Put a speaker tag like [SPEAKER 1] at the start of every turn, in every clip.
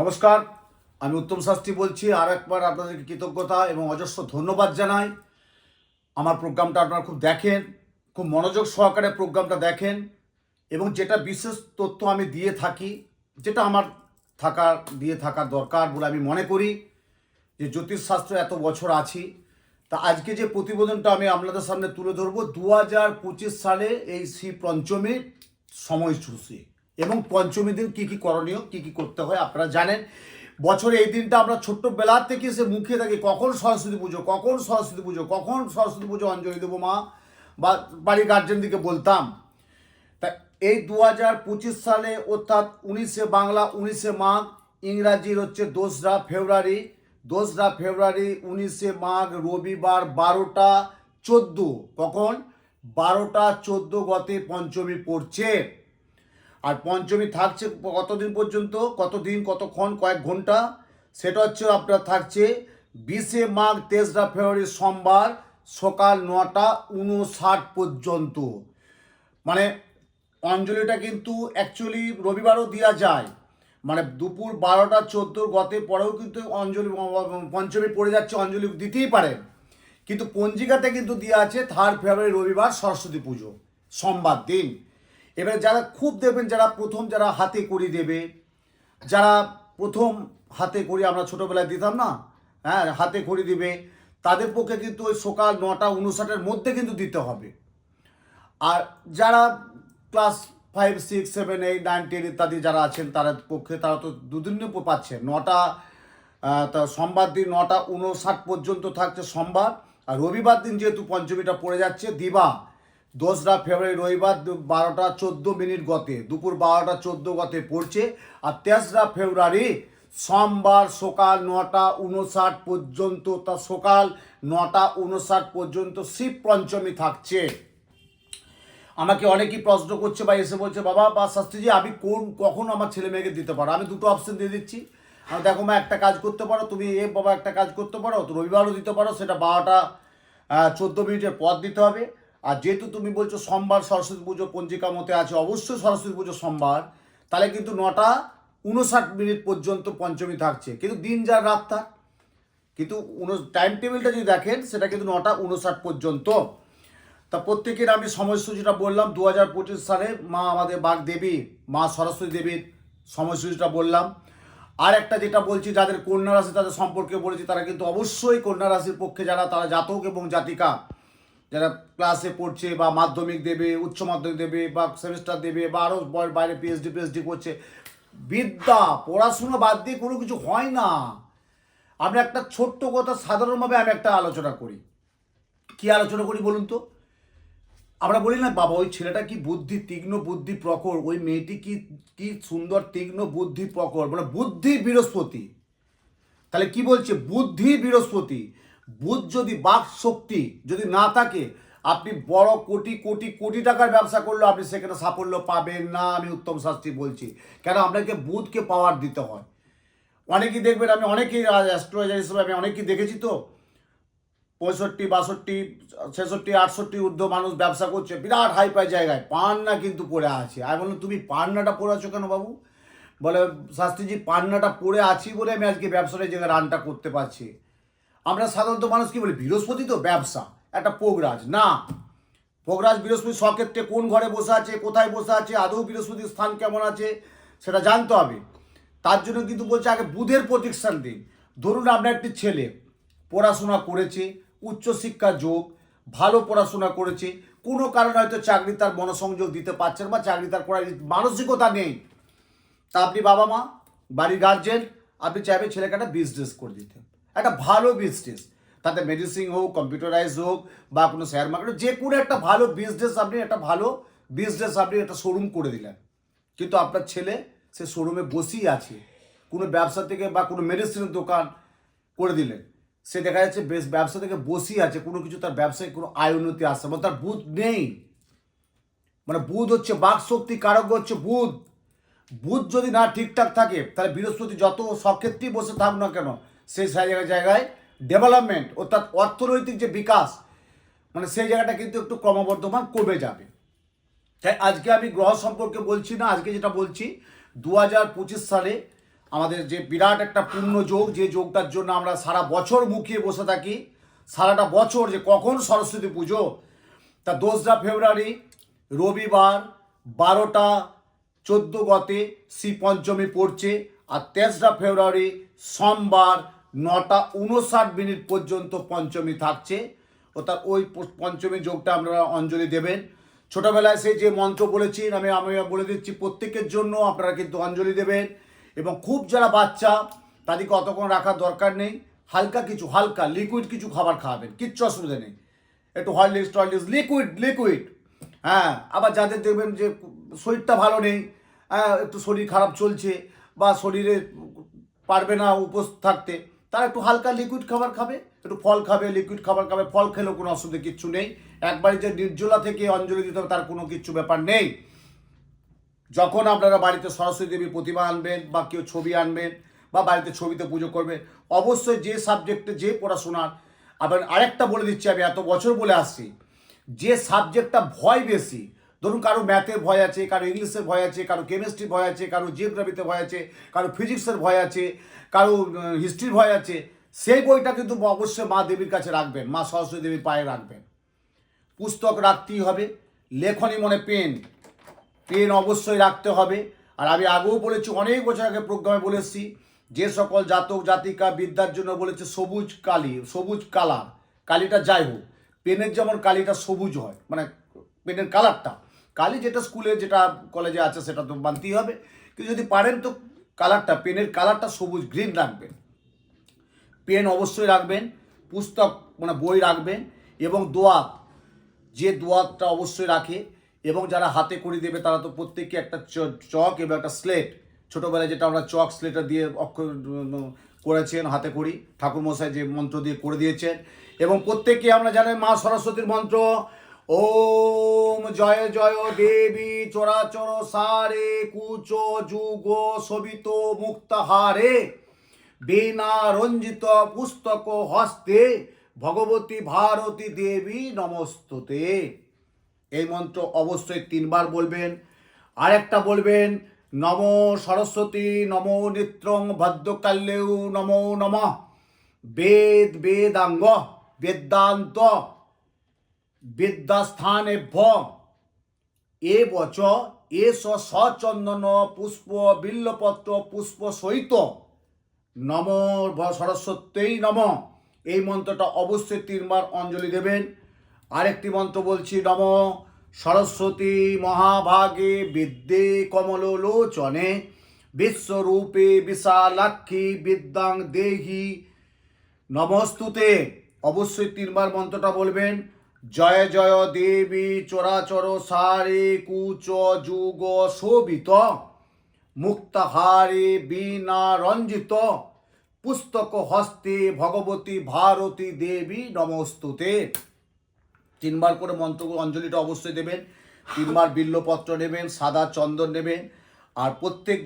[SPEAKER 1] নমস্কার, আমি উত্তম শাস্ত্রী বলছি। আর একবার আপনাদেরকে কৃতজ্ঞতা এবং অজস্র ধন্যবাদ জানাই। আমার প্রোগ্রামটা আপনারা খুব দেখেন, খুব মনোযোগ সহকারে প্রোগ্রামটা দেখেন এবং যেটা বিশেষ তথ্য আমি দিয়ে থাকি, যেটা আমার দিয়ে থাকার দরকার বলে আমি মনে করি, যে জ্যোতিষশাস্ত্র এত বছর আছি। তা আজকে যে প্রতিবেদনটা আমি আপনাদের সামনে তুলে ধরবো 2025 সালে এই শ্রী পঞ্চমীর সময়সূচি এবং পঞ্চমী দিন কী কী করণীয়, কী কী করতে হয় আপনারা জানেন। বছরে এই দিনটা আমরা ছোট্টবেলার থেকে সে মুখে থাকি, কখন সরস্বতী পুজো, কখন সরস্বতী পুজো, কখন সরস্বতী পুজো অঞ্জলি দেবো মা, বা বাড়ির গার্জেনদিকে বলতাম। তা এই 2025 সালে অর্থাৎ 19শে বাংলা 19শে মাঘ, ইংরাজির হচ্ছে 2রা ফেব্রুয়ারি, 19শে মাঘ রবিবার 12টা 14, কখন 12টা 14 গতে পঞ্চমী পড়ছে। আর পঞ্চমী থাকছে কতদিন পর্যন্ত, কতদিন, কতক্ষণ, কয়েক ঘন্টা, সেটা হচ্ছে আপনার থাকছে 20শে মাঘ 23রা ফেব্রুয়ারি সোমবার সকাল 9টা 59 পর্যন্ত। মানে অঞ্জলিটা কিন্তু অ্যাকচুয়ালি রবিবারও দেওয়া যায়, মানে দুপুর 12টা 14 গতে পরেও কিন্তু অঞ্জলি পঞ্চমী পড়ে যাচ্ছে, অঞ্জলি দিতেই পারেন। কিন্তু পঞ্জিকাতে কিন্তু দেওয়া আছে 3 ফেব্রুয়ারি রবিবার সরস্বতী পুজো সোমবার দিন। এবারে যারা খুব দেবেন, যারা প্রথম, যারা হাতে করি দেবে, যারা প্রথম হাতে করি আমরা ছোটোবেলায় দিতাম না, হ্যাঁ, হাতে করি দিবে, তাদের পক্ষে কিন্তু ওই সকাল 9টা 59-এর মধ্যে কিন্তু দিতে হবে। আর যারা ক্লাস 5, 6, 7, 8, 9, 10 ইত্যাদি যারা আছেন তাদের পক্ষে, তারা তো দুদিনে পাচ্ছে তা সোমবার দিন 9টা 59 পর্যন্ত থাকছে সোমবার। আর রবিবার দিন যেহেতু পঞ্চমীটা পড়ে যাচ্ছে দিবা 2রা ফেব্রুয়ারি রবিবার 12টা 14 গতে, দুপুর 12টা 14 গতে পড়ছে। আর 23রা ফেব্রুয়ারি সোমবার সকাল 9টা 59 পর্যন্ত, তা সকাল 9টা 59 পর্যন্ত শিব পঞ্চমী থাকছে। আমাকে অনেকেই প্রশ্ন করছে বা এসে বলছে, বাবা বা শাস্ত্রীজি আমি কখন আমার ছেলে মেয়েকে দিতে পারো? আমি দুটো অপশন দিয়ে দিচ্ছি। আমি দেখো মা, একটা কাজ করতে পারো তুমি, বাবা একটা কাজ করতে পারো, তো রবিবারও দিতে পারো, সেটা 12টা 14 পর দিতে হবে। আর যেহেতু তুমি বলছো সোমবার সরস্বতী পুজো পঞ্জিকা মতে আছে, অবশ্যই সরস্বতী পুজো সোমবার, তাহলে কিন্তু 9টা 59 পর্যন্ত পঞ্চমী থাকছে, কিন্তু দিন যার রাত থাক, কিন্তু টাইম টেবিলটা যদি দেখেন সেটা কিন্তু 9টা 59 পর্যন্ত। তা প্রত্যেকের আমি সময়সূচিটা বললাম। 2025 সালে মা আমাদের বাগদেবী মা সরস্বতী দেবীর সময়সূচিটা বললাম। আর একটা যেটা বলছি, যাদের কন্যা রাশি তাদের সম্পর্কে বলেছি, তারা কিন্তু অবশ্যই কন্যা রাশির পক্ষে যারা, তারা জাতক এবং জাতিকা যারা ক্লাসে পড়ছে বা মাধ্যমিক দেবে, উচ্চ মাধ্যমিক দেবে বা সেমিস্টার দেবে বা আরও বাইরে পিএইচডি করছে, বিদ্যা পড়াশুনো বাদ দিয়ে কোনো কিছু হয় না। আমি একটা ছোট্ট কথা সাধারণভাবে আমি একটা আলোচনা করি। কি আলোচনা করি বলুন তো? আমরা বলি না, বাবা ওই ছেলেটা কি বুদ্ধি, তীক্ষ্ণ বুদ্ধি প্রখর, ওই মেয়েটি কি কি সুন্দর তীক্ষ্ণ বুদ্ধি প্রখর, মানে বুদ্ধি বৃহস্পতি। তাহলে কি বলছে? বুদ্ধি বৃহস্পতি। বুধ যদি, বাক শক্তি যদি না থাকে, আপনি বড় কোটি কোটি কোটি টাকার ব্যবসা করলেও আপনি সেখানে সাফল্য পাবেন না। আমি উত্তম শাস্ত্রী বলছি, কেন আপনাকে বুধকে পাওয়ার দিতে হয়। অনেকেই দেখবেন, আমি অনেকেই অ্যাস্ট্রোলজার হিসেবে আমি অনেকেই দেখেছি, তো 65, 62, 66, 68 ঊর্ধ্ব মানুষ ব্যবসা করছে বিরাট হাই পাই জায়গায়, পান্না কিন্তু পড়ে আছে। আমি বললাম, তুমি পান্নাটা পড়ে আছো কেন বাবু? বলে, শাস্ত্রীজি পান্নাটা পড়ে আছি বলে আমি আজকে ব্যবসাটা এই জায়গায় রানটা করতে পারছি। আমরা সাধারণত মানুষ কি বলি, বৃহস্পতি তো ব্যবসা, একটা পোগরাজ না। পোগরাজ বৃহস্পতি স্বক্ষেত্রে কোন ঘরে বসে আছে, কোথায় বসে আছে, আদৌ বৃহস্পতির স্থান কেমন আছে সেটা জানতে হবে। তার জন্য কিন্তু বলছে আগে বুধের প্রোটেকশন দিন। ধরুন আপনার একটি ছেলে পড়াশোনা করেছে, উচ্চশিক্ষার যোগ, ভালো পড়াশোনা করেছে, কোনো কারণে হয়তো চাকরি তার মনোসংযোগ দিতে পারছেন বা চাকরি তার করার মানসিকতা নেই। তা আপনি বাবা মা, বাড়ির গার্জেন, আপনি চাইবেন ছেলেকে একটা বিজনেস করে দিতে, একটা ভালো বিজনেস, তাতে মেডিসিন হোক, কম্পিউটারাইজ হোক বা কোনো শেয়ার মার্কেট, যে কোনো একটা ভালো বিজনেস, আপনি একটা ভালো বিজনেস, আপনি একটা শোরুম করে দিলেন। কিন্তু আপনার ছেলে সে শোরুমে বসেই আছে, কোনো ব্যবসা থেকে বা কোনো মেডিসিনের দোকান করে দিলেন, সে দেখা যাচ্ছে বেশ ব্যবসা থেকে বসেই আছে, কোনো কিছু তার ব্যবসায় কোনো আয় উন্নতি আসছে, মানে তার বুধ নেই। মানে বুধ হচ্ছে বাক শক্তি কারক, হচ্ছে বুধ। বুধ যদি না ঠিকঠাক থাকে, তাহলে বৃহস্পতি যত সক্ষেত্রেই বসে থাক না কেন, সেই জায়গায় ডেভেলপমেন্ট অর্থাৎ অর্থনৈতিক যে বিকাশ, মানে সেই জায়গাটা কিন্তু একটু ক্রমবর্ধমান কমে যাবে। তাই আজকে আমি গ্রহ সম্পর্কে বলছি না, আজকে যেটা বলছি 2025 সালে আমাদের যে বিরাট একটা পূর্ণ যোগ, যে যোগটার জন্য আমরা সারা বছর মুখিয়ে বসে থাকি, সারাটা বছর যে কখন সরস্বতী পুজো। তা 2রা ফেব্রুয়ারি রবিবার 12:14 গতে শ্রী পঞ্চমী পড়ছে, আর 3রা ফেব্রুয়ারি সোমবার 9:59 পর্যন্ত পঞ্চমী থাকছে। অর্থাৎ ওই পঞ্চমী যোগটা আপনারা অঞ্জলি দেবেন। ছোটোবেলায় সে যে মন্ত্র বলেছি আমি বলে দিচ্ছি, প্রত্যেকের জন্য আপনারা কিন্তু অঞ্জলি দেবেন। এবং খুব যারা বাচ্চা তাদেরকে অতক্ষণ রাখার দরকার নেই, হালকা লিকুইড কিছু খাবার খাওয়াবেন, কিচ্ছু অসুবিধা নেই। একটু হরলিক্স লিকুইড। হ্যাঁ, আবার যাদের দেখবেন যে শরীরটা ভালো নেই, একটু শরীর খারাপ চলছে বা শরীরে পারবে না উপোস থাকতে, তারা একটু হালকা লিকুইড খাবার খাবে, একটু ফল খাবে, লিকুইড খাবার খাবে। ফল খেলেও কোনো অসুবিধা কিচ্ছু নেই। একবারে যে নির্জলা থেকে অঞ্জলি দিতে হবে তার কোনো কিচ্ছু ব্যাপার নেই। যখন আপনারা বাড়িতে সরস্বতী দেবী প্রতিমা আনবেন বা কেউ ছবি আনবেন বা বাড়িতে ছবিতে পুজো করবে, অবশ্যই যে সাবজেক্টে যে পড়াশোনার, আবার আরেকটা বলে দিচ্ছি, আমি এত বছর বলে আসছি, যে সাবজেক্টটা ভয় বেশি, ধরুন কারো ম্যাথের ভয় আছে, কারো ইংলিশের ভয় আছে, কারো কেমিস্ট্রির ভয় আছে, কারো জিওগ্রাফিতে ভয় আছে, কারো ফিজিক্সের ভয় আছে, কারো হিস্ট্রির ভয় আছে, সেই বইটা কিন্তু অবশ্যই মা দেবীর কাছে রাখবেন, মা সরস্বতী দেবীর পায়ে রাখবেন। পুস্তক রাখতেই হবে, লেখনী মনে পেন অবশ্যই রাখতে হবে। আর আমি আগেও বলেছি, অনেক বছর আগে প্রোগ্রামে বলেছি, যে সকল জাতক জাতিকা বিদ্যার জন্য বলেছে সবুজ কালিটা যাই হোক, পেনের যেমন কালিটা সবুজ হয়, মানে পেনের কালারটা, কালি যেটা স্কুলে যেটা কলেজে আছে সেটা তো মানতেই হবে, কিন্তু যদি পারেন তো কালারটা, পেনের কালারটা সবুজ গ্রিন রাখবেন। পেন অবশ্যই রাখবেন, পুস্তক মানে বই রাখবেন, এবং যে দোয়াতটা অবশ্যই রাখে। এবং যারা হাতে করে দেবে তারা তো প্রত্যেককে একটা চক এবং একটা স্লেট, ছোটোবেলায় যেটা আমরা চক স্লেটটা দিয়ে অক্ষর করেছেন হাতে করি, ঠাকুরমশাই যে মন্ত্র দিয়ে করে দিয়েছেন। এবং প্রত্যেককে আমরা জানি মা সরস্বতীর মন্ত্র, ওম জয় জয় দেবী চরাচর সারে কুচ যুগ শোভিত মুক্তাহারে বীণা রঞ্জিত পুস্তক হস্তে ভগবতী ভারতী দেবী নমস্তুতে। এই মন্ত্র অবশ্যই 3বার বলবেন। আরেকটা বলবেন, নম সরস্বতী নম নিত্রং ভদ্রকাল্যেও নমো নমঃ বেদাঙ্গ বেদান্ত বিদ্যাস্থানেভ্য এ বচ এস সচন্দন পুষ্প বিল্লপত্র পুষ্প সহিত নম সরস্বত্যই নম। এই মন্ত্রটা অবশ্যই 3বার অঞ্জলি দেবেন। আরেকটি মন্ত্র বলছি, নম সরস্বতী মহাভাগে বিদ্যে কমলোচনে বিশ্বরূপে বিশালাক্ষী বিদ্যাং দেহি নমস্তুতে। অবশ্যই 3বার মন্ত্রটা বলবেন। জয় জয় দেবী চরাচর সারে কুচ যুগ শোভিত মুক্তাহারে বীণা রঞ্জিত পুস্তক হস্তে ভগবতী ভারতী দেবী নমস্তুতে। 3বার করে মন্ত্র অঞ্জলিটা অবশ্যই দেবেন। 3বার বিল্লপত্র নেবেন, সাদা চন্দন নেবেন। আর প্রত্যেক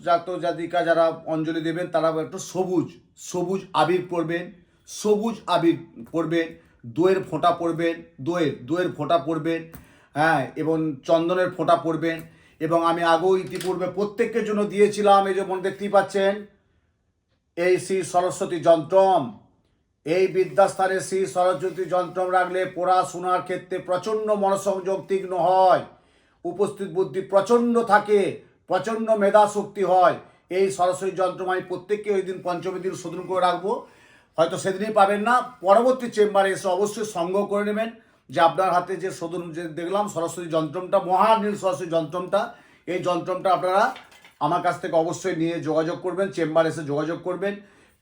[SPEAKER 1] জাতক জাতিকা যারা অঞ্জলি দেবেন তারা একটু সবুজ আবির পরবেন, দইয়ের ফোঁটা পরবেন, হ্যাঁ, এবং চন্দনের ফোঁটা পরবেন। এবং আমি আগেও ইতিপূর্বে প্রত্যেকের জন্য দিয়েছিলাম, এই যেমন দেখতেই পাচ্ছেন, এই শ্রী সরস্বতী যন্ত্রম, এই বিদ্যাস্থানে শ্রী সরস্বতী যন্ত্রম রাখলে পড়াশোনার ক্ষেত্রে প্রচণ্ড মনোসংযোগ তীক্ষ্ণ হয়, উপস্থিত বুদ্ধি প্রচণ্ড থাকে, প্রচণ্ড মেধা শক্তি হয়। এই সরস্বতী যন্ত্রম আমি প্রত্যেককে ওই দিন পঞ্চমী দিন শোধন করে রাখবো। হয়তো সেদিনই পাবেন না, পরবর্তী চেম্বারে এসে অবশ্যই সংগ্রহ করে নেবেন। যে আপনার হাতে যে শোধন যে দেখলাম সরস্বতী যন্ত্রমটা, মহানীল সরস্বতী যন্ত্রমটা, এই যন্ত্রমটা আপনারা আমার কাছ থেকে অবশ্যই নিয়ে যোগাযোগ করবেন, চেম্বারে এসে যোগাযোগ করবেন।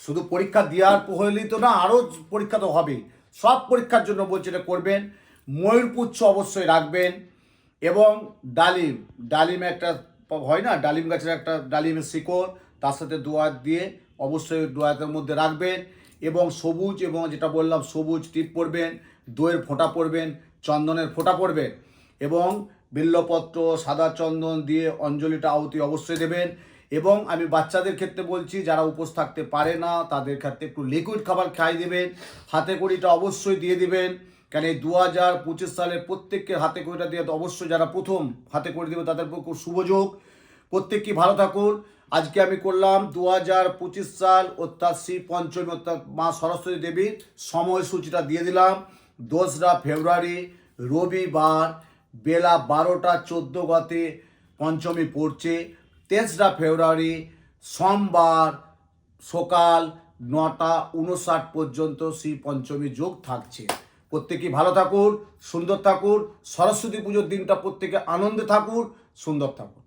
[SPEAKER 1] শুধু পরীক্ষা দেওয়ার হলেই তো না, আরও পরীক্ষা তো হবেই, সব পরীক্ষার জন্য বলছি এটা করবেন। ময়ূরপুচ্ছ অবশ্যই রাখবেন। এবং ডালিম একটা হয় না, ডালিম গাছের একটা ডালিমের শিকড়, তার সাথে দোয়াত দিয়ে অবশ্যই দোয়াতের মধ্যে রাখবেন। এবং সবুজ, এবং যেটা বললাম সবুজ টিপ পরবেন, দইয়ের ফোঁটা পরবেন, চন্দনের ফোঁটা পরবেন, এবং বিল্লপত্র সাদা চন্দন দিয়ে অঞ্জলিটা আহুতি অবশ্যই দেবেন। এবং আমি বাচ্চাদের ক্ষেত্রে বলছি, যারা উপোস থাকতে পারে না তাদের ক্ষেত্রে একটু লিকুইড খাবার খাই দেবেন, হাতে কড়িটা অবশ্যই দিয়ে দেবেন। কেন এই 2025 সালের প্রত্যেককে হাতে কড়িটা দিয়ে অবশ্যই, যারা প্রথম হাতে কড়ি দেবে তাদের খুব শুভযোগ। প্রত্যেককে ভালো থাকুন। আজকে আমি করলাম 2025 সাল অর্থাৎ শ্রী পঞ্চমী অর্থাৎ মা সরস্বতী দেবীর সময়সূচিটা দিয়ে দিলাম। 2রা ফেব্রুয়ারি রবিবার বেলা 12টা 14 গতে পঞ্চমী পড়ছে। 3রা ফেব্রুয়ারি সোমবার সকাল 9টা 59 পর্যন্ত শ্রী পঞ্চমী যোগ থাকছে। প্রত্যেকেই ভালো থাকুন, সুন্দর থাকুন, সরস্বতী পুজোর দিনটা প্রত্যেকে আনন্দে থাকুন, সুন্দর থাকুন।